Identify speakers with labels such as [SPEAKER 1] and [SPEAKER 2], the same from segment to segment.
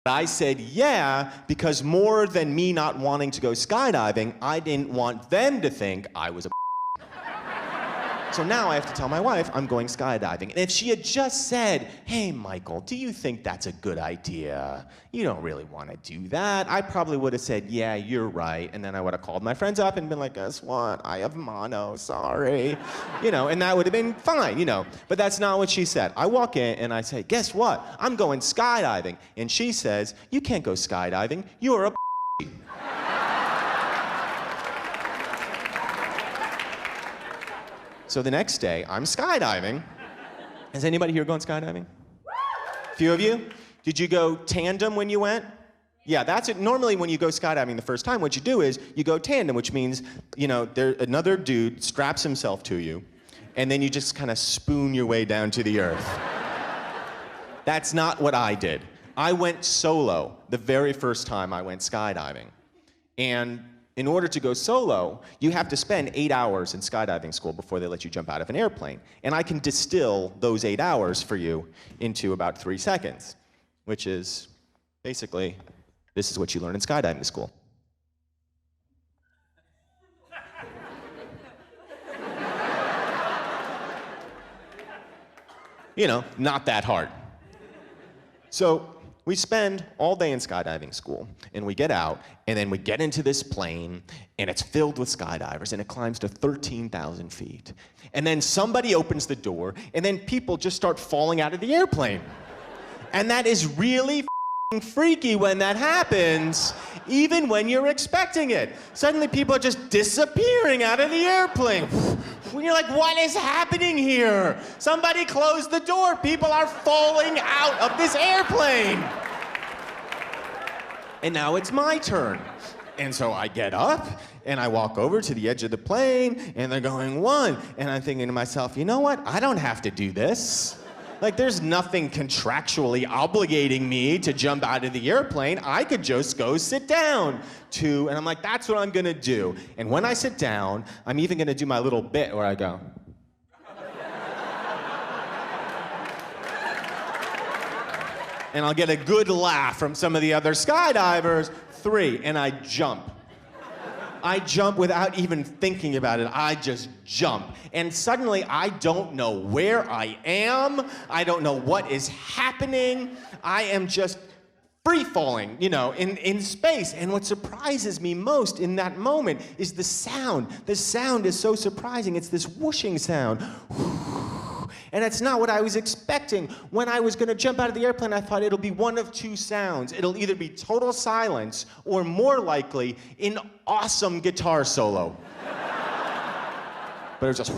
[SPEAKER 1] I said yeah, because more than me not wanting to go skydiving, I didn't want them to think I was a So now I have to tell my wife I'm going skydiving. And if she had just said, hey, Michael, do you think that's a good idea? You don't really want to do that. I probably would have said, yeah, you're right. And then I would have called my friends up and been like, guess what? I have mono, sorry. And that would have been fine, But that's not what she said. I walk in and I say, guess what? I'm going skydiving. And she says, you can't go skydiving. You're a So the next day, I'm skydiving. Is anybody here going skydiving? A few of you? Did you go tandem when you went? Yeah, that's it. Normally when you go skydiving the first time, what you do is you go tandem, which means, another dude straps himself to you, and then you just kind of spoon your way down to the earth. That's not what I did. I went solo the very first time I went skydiving. And in order to go solo, you have to spend 8 hours in skydiving school before they let you jump out of an airplane. And I can distill those 8 hours for you into about 3 seconds, which is basically, this is what you learn in skydiving school. Not that hard. So we spend all day in skydiving school, and we get out, and then we get into this plane, and it's filled with skydivers, and it climbs to 13,000 feet. And then somebody opens the door, and then people just start falling out of the airplane. And that is really freaky when that happens, even when you're expecting it. Suddenly people are just disappearing out of the airplane. When you're like, what is happening here? Somebody close the door. People are falling out of this airplane. And now it's my turn. And so I get up and I walk over to the edge of the plane and they're going 1. And I'm thinking to myself, you know what? I don't have to do this. Like, there's nothing contractually obligating me to jump out of the airplane. I could just go sit down. 2, and I'm like, that's what I'm gonna do. And when I sit down, I'm even gonna do my little bit where I go. And I'll get a good laugh from some of the other skydivers. 3, and I jump. I jump without even thinking about it. I just jump. And suddenly, I don't know where I am. I don't know what is happening. I am just free-falling, in space. And what surprises me most in that moment is the sound. The sound is so surprising. It's this whooshing sound. And that's not what I was expecting. When I was gonna jump out of the airplane, I thought it'll be one of 2 sounds. It'll either be total silence, or more likely, an awesome guitar solo. But it was just,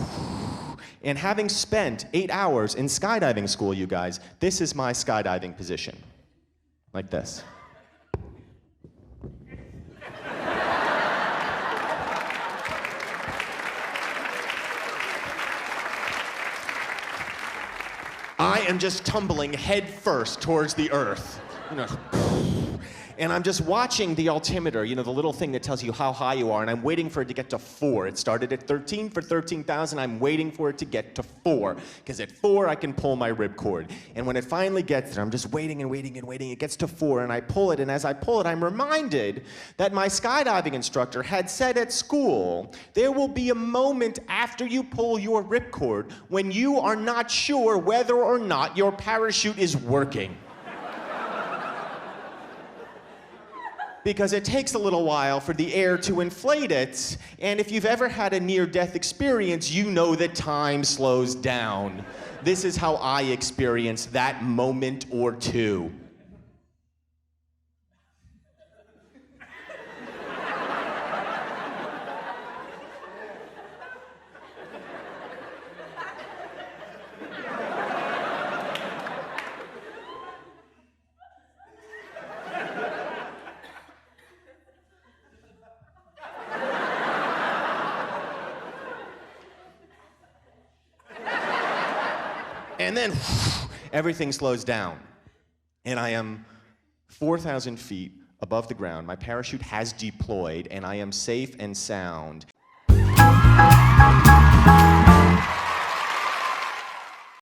[SPEAKER 1] and having spent 8 hours in skydiving school, you guys, this is my skydiving position. Like this. I am just tumbling head first towards the earth. And I'm just watching the altimeter, the little thing that tells you how high you are, and I'm waiting for it to get to 4. It started at 13 for 13,000. I'm waiting for it to get to 4, because at 4 I can pull my ripcord. And when it finally gets there, I'm just waiting and waiting and waiting. It gets to 4, and I pull it, and as I pull it, I'm reminded that my skydiving instructor had said at school, there will be a moment after you pull your ripcord when you are not sure whether or not your parachute is working. Because it takes a little while for the air to inflate it, and if you've ever had a near-death experience, you know that time slows down. This is how I experienced that moment or 2. And then everything slows down. And I am 4,000 feet above the ground. My parachute has deployed, and I am safe and sound.